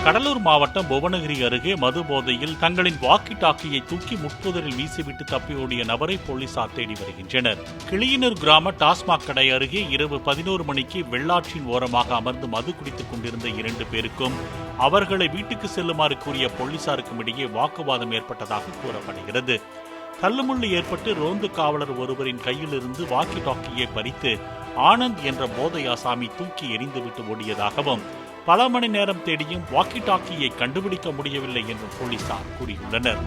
கடலூர் மாவட்டம் புவனகிரி அருகே மது போதையில் தங்களின் வாக்கி டாக்கியை தூக்கி முட்புதரில் வீசிவிட்டு தப்பியோடிய நபரை போலீசார் தேடி வருகின்றனர். கிளியனூர் கிராம டாஸ்மாக் கடை அருகே இரவு 11 மணிக்கு வெள்ளாற்றின் ஓரமாக அமர்ந்து மது குடித்துக் கொண்டிருந்த 2 பேருக்கும் அவர்களை வீட்டுக்கு செல்லுமாறு கூறிய போலீசாருக்கும் இடையே வாக்குவாதம் ஏற்பட்டதாக கூறப்படுகிறது. தள்ளுமுள்ளு ஏற்பட்டு ரோந்து காவலர் ஒருவரின் கையிலிருந்து வாக்கி டாக்கியை பறித்து ஆனந்த் என்ற போதையாசாமி தூக்கி எறிந்துவிட்டு ஓடியதாகவும் பல மணி நேரம் தேடியும் வாக்கி டாக்கியை கண்டுபிடிக்க முடியவில்லை என்றும் போலீசார் கூறியுள்ளனர்.